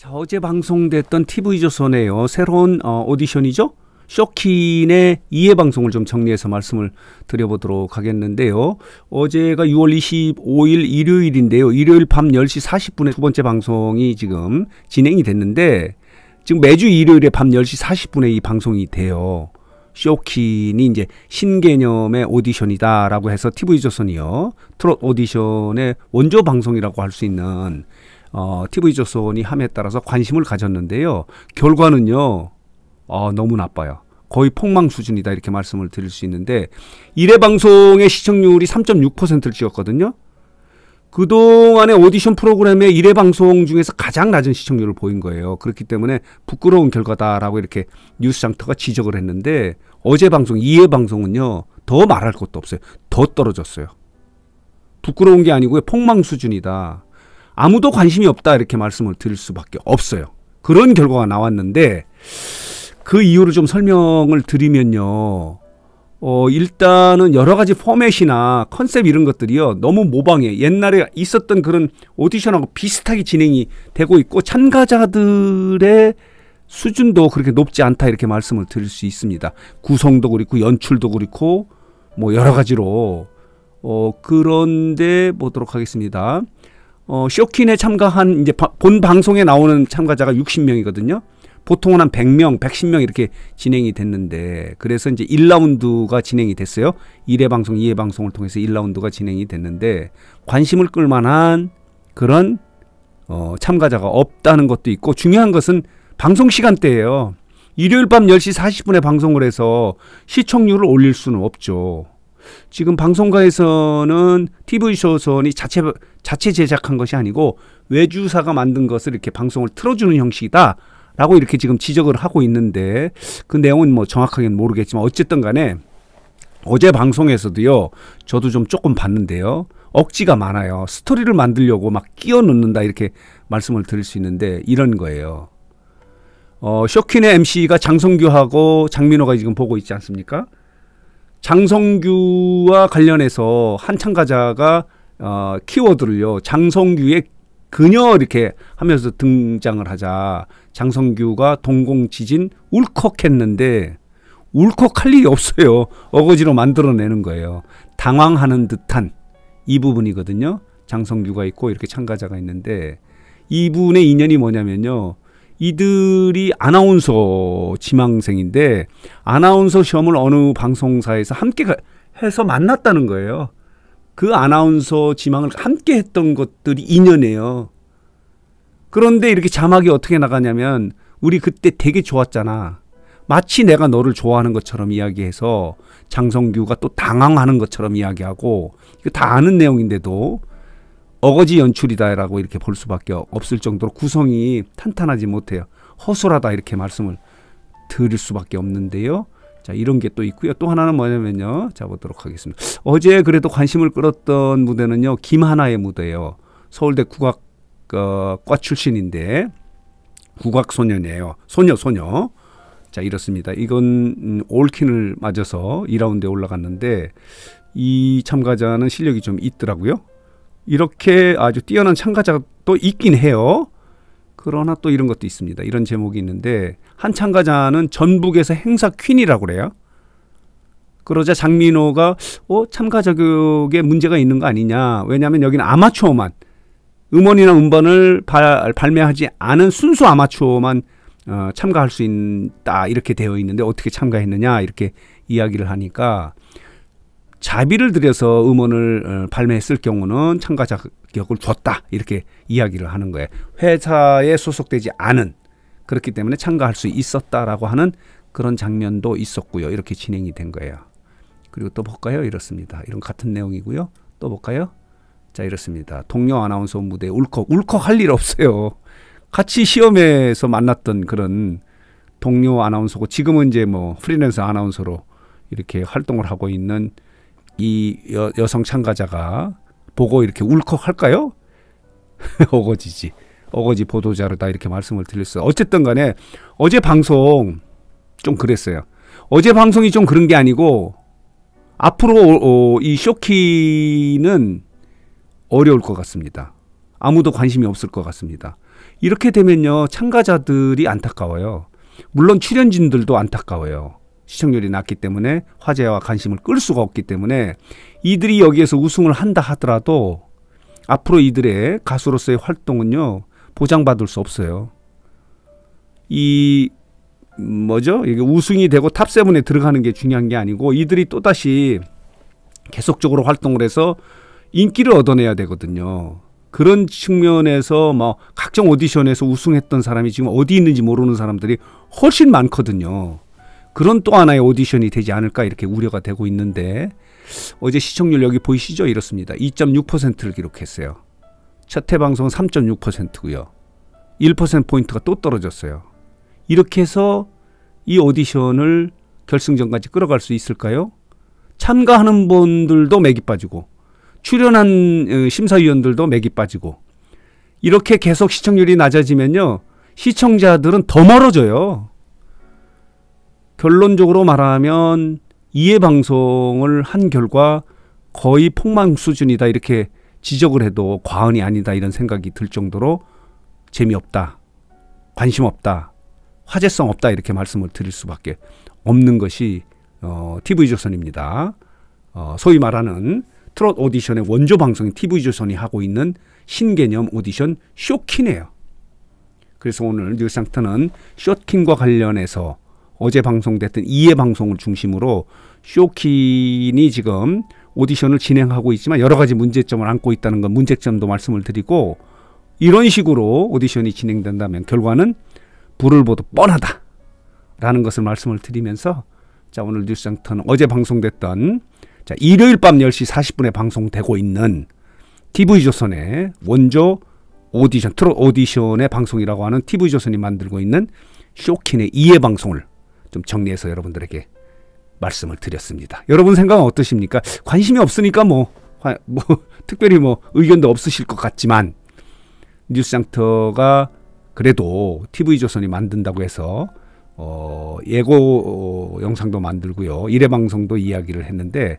자, 어제 방송됐던 TV조선의 새로운 오디션이죠. 쇼킨의 2회 방송을 좀 정리해서 말씀을 드려보도록 하겠는데요. 어제가 6월 25일 일요일인데요. 일요일 밤 10시 40분에 두 번째 방송이 지금 진행이 됐는데, 지금 매주 일요일에 밤 10시 40분에 이 방송이 돼요. 쇼킨이 이제 신개념의 오디션이다라고 해서 TV조선이요. 트롯 오디션의 원조 방송이라고 할 수 있는 TV조선이 함에 따라서 관심을 가졌는데요. 결과는요, 너무 나빠요. 거의 폭망 수준이다 이렇게 말씀을 드릴 수 있는데, 1회 방송의 시청률이 3.6%를 찍었거든요. 그동안의 오디션 프로그램의 1회 방송 중에서 가장 낮은 시청률을 보인 거예요. 그렇기 때문에 부끄러운 결과다라고 이렇게 뉴스장터가 지적을 했는데, 어제 방송 2회 방송은요, 더 말할 것도 없어요. 더 떨어졌어요. 부끄러운 게 아니고요, 폭망 수준이다. 아무도 관심이 없다 이렇게 말씀을 드릴 수밖에 없어요. 그런 결과가 나왔는데, 그 이유를 좀 설명을 드리면요, 일단은 여러 가지 포맷이나 컨셉 이런 것들이요, 너무 모방해. 옛날에 있었던 그런 오디션하고 비슷하게 진행이 되고 있고, 참가자들의 수준도 그렇게 높지 않다 이렇게 말씀을 드릴 수 있습니다. 구성도 그렇고 연출도 그렇고 뭐 여러 가지로. 그런데 보도록 하겠습니다. 쇼킨에 참가한 이제 본 방송에 나오는 참가자가 60명이거든요. 보통은 한 100명, 110명 이렇게 진행이 됐는데, 그래서 이제 1라운드가 진행이 됐어요. 1회 방송, 2회 방송을 통해서 1라운드가 진행이 됐는데, 관심을 끌만한 그런 참가자가 없다는 것도 있고, 중요한 것은 방송 시간대예요. 일요일 밤 10시 40분에 방송을 해서 시청률을 올릴 수는 없죠. 지금 방송가에서는 TV조선이 자체 제작한 것이 아니고 외주사가 만든 것을 이렇게 방송을 틀어주는 형식이다 라고 이렇게 지금 지적을 하고 있는데, 그 내용은 뭐 정확하게는 모르겠지만 어쨌든 간에 어제 방송에서도요, 저도 좀 조금 봤는데요, 억지가 많아요. 스토리를 만들려고 막 끼워 넣는다 이렇게 말씀을 드릴 수 있는데, 이런 거예요. 쇼킨의 MC가 장성규하고 장민호가 지금 보고 있지 않습니까? 장성규와 관련해서 한 참가자가 키워드를요, 장성규의 그녀 이렇게 하면서 등장을 하자, 장성규가 동공지진 울컥했는데 울컥할 일이 없어요. 어거지로 만들어내는 거예요. 당황하는 듯한 이 부분이거든요. 장성규가 있고 이렇게 참가자가 있는데, 이분의 인연이 뭐냐면요, 이들이 아나운서 지망생인데 아나운서 시험을 어느 방송사에서 함께 해서 만났다는 거예요. 그 아나운서 지망을 함께 했던 것들이 인연이에요. 그런데 이렇게 자막이 어떻게 나가냐면, 우리 그때 되게 좋았잖아. 마치 내가 너를 좋아하는 것처럼 이야기해서 장성규가 또 당황하는 것처럼 이야기하고, 이거 다 아는 내용인데도 어거지 연출이다라고 이렇게 볼 수밖에 없을 정도로 구성이 탄탄하지 못해요. 허술하다 이렇게 말씀을 드릴 수밖에 없는데요. 자, 이런 게 또 있고요. 또 하나는 뭐냐면요, 자, 보도록 하겠습니다. 어제 그래도 관심을 끌었던 무대는요, 김하나의 무대예요. 서울대 국악과 출신인데 국악소년이에요. 소녀. 자, 이렇습니다. 이건 올킨을 맞아서 2라운드에 올라갔는데, 이 참가자는 실력이 좀 있더라고요. 이렇게 아주 뛰어난 참가자가 또 있긴 해요. 그러나 또 이런 것도 있습니다. 이런 제목이 있는데, 한 참가자는 전북에서 행사 퀸이라고 그래요. 그러자 장민호가 참가 자격에 문제가 있는 거 아니냐. 왜냐하면 여기는 아마추어만, 음원이나 음반을 발매하지 않은 순수 아마추어만 참가할 수 있다 이렇게 되어 있는데, 어떻게 참가했느냐 이렇게 이야기를 하니까, 자비를 들여서 음원을 발매했을 경우는 참가 자격을 줬다 이렇게 이야기를 하는 거예요. 회사에 소속되지 않은, 그렇기 때문에 참가할 수 있었다라고 하는 그런 장면도 있었고요. 이렇게 진행이 된 거예요. 그리고 또 볼까요? 이렇습니다. 이런 같은 내용이고요. 또 볼까요? 자, 이렇습니다. 동료 아나운서 무대 울컥할 일 없어요. 같이 시험에서 만났던 그런 동료 아나운서고, 지금은 이제 뭐 프리랜서 아나운서로 이렇게 활동을 하고 있는 이 여성 참가자가 보고 이렇게 울컥할까요? 어거지지. 어거지 보도자료다 이렇게 말씀을 드렸어요. 어쨌든 간에 어제 방송 좀 그랬어요. 어제 방송이 좀 그런 게 아니고, 앞으로 이 쇼키는 어려울 것 같습니다. 아무도 관심이 없을 것 같습니다. 이렇게 되면요, 참가자들이 안타까워요. 물론 출연진들도 안타까워요. 시청률이 낮기 때문에 화제와 관심을 끌 수가 없기 때문에 이들이 여기에서 우승을 한다 하더라도 앞으로 이들의 가수로서의 활동은요, 보장받을 수 없어요. 이게 우승이 되고 탑7에 들어가는 게 중요한 게 아니고 이들이 또다시 계속적으로 활동을 해서 인기를 얻어내야 되거든요. 그런 측면에서 뭐 각종 오디션에서 우승했던 사람이 지금 어디 있는지 모르는 사람들이 훨씬 많거든요. 그런 또 하나의 오디션이 되지 않을까 이렇게 우려가 되고 있는데, 어제 시청률 여기 보이시죠? 이렇습니다. 2.6%를 기록했어요. 첫 회 방송은 3.6%고요. 1%포인트가 또 떨어졌어요. 이렇게 해서 이 오디션을 결승전까지 끌어갈 수 있을까요? 참가하는 분들도 맥이 빠지고 출연한 심사위원들도 맥이 빠지고, 이렇게 계속 시청률이 낮아지면요, 시청자들은 더 멀어져요. 결론적으로 말하면 2회 방송을 한 결과 거의 폭망 수준이다 이렇게 지적을 해도 과언이 아니다 이런 생각이 들 정도로 재미없다, 관심 없다, 화제성 없다 이렇게 말씀을 드릴 수밖에 없는 것이 TV조선입니다. 소위 말하는 트롯 오디션의 원조 방송인 TV조선이 하고 있는 신개념 오디션 쇼킨이에요. 그래서 오늘 뉴스상터는 쇼킨과 관련해서 어제 방송됐던 2회 방송을 중심으로 쇼킨이 지금 오디션을 진행하고 있지만 여러 가지 문제점을 안고 있다는 건 문제점도 말씀을 드리고, 이런 식으로 오디션이 진행된다면 결과는 불을 보듯 뻔하다라는 것을 말씀을 드리면서, 자, 오늘 뉴스상터는 어제 방송됐던 일요일 밤 10시 40분에 방송되고 있는 TV조선의 원조 오디션, 트롯 오디션의 방송이라고 하는 TV조선이 만들고 있는 쇼킨의 2회 방송을 좀 정리해서 여러분들에게 말씀을 드렸습니다. 여러분 생각은 어떠십니까? 관심이 없으니까 특별히 의견도 없으실 것 같지만, 뉴스상터가 그래도 TV조선이 만든다고 해서 예고 영상도 만들고요, 1회 방송도 이야기를 했는데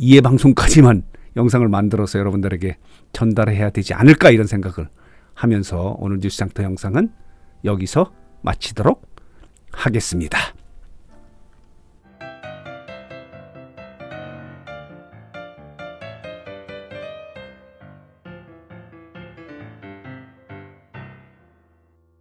2회 방송까지만 영상을 만들어서 여러분들에게 전달해야 되지 않을까 이런 생각을 하면서 오늘 뉴스상터 영상은 여기서 마치도록 하겠습니다.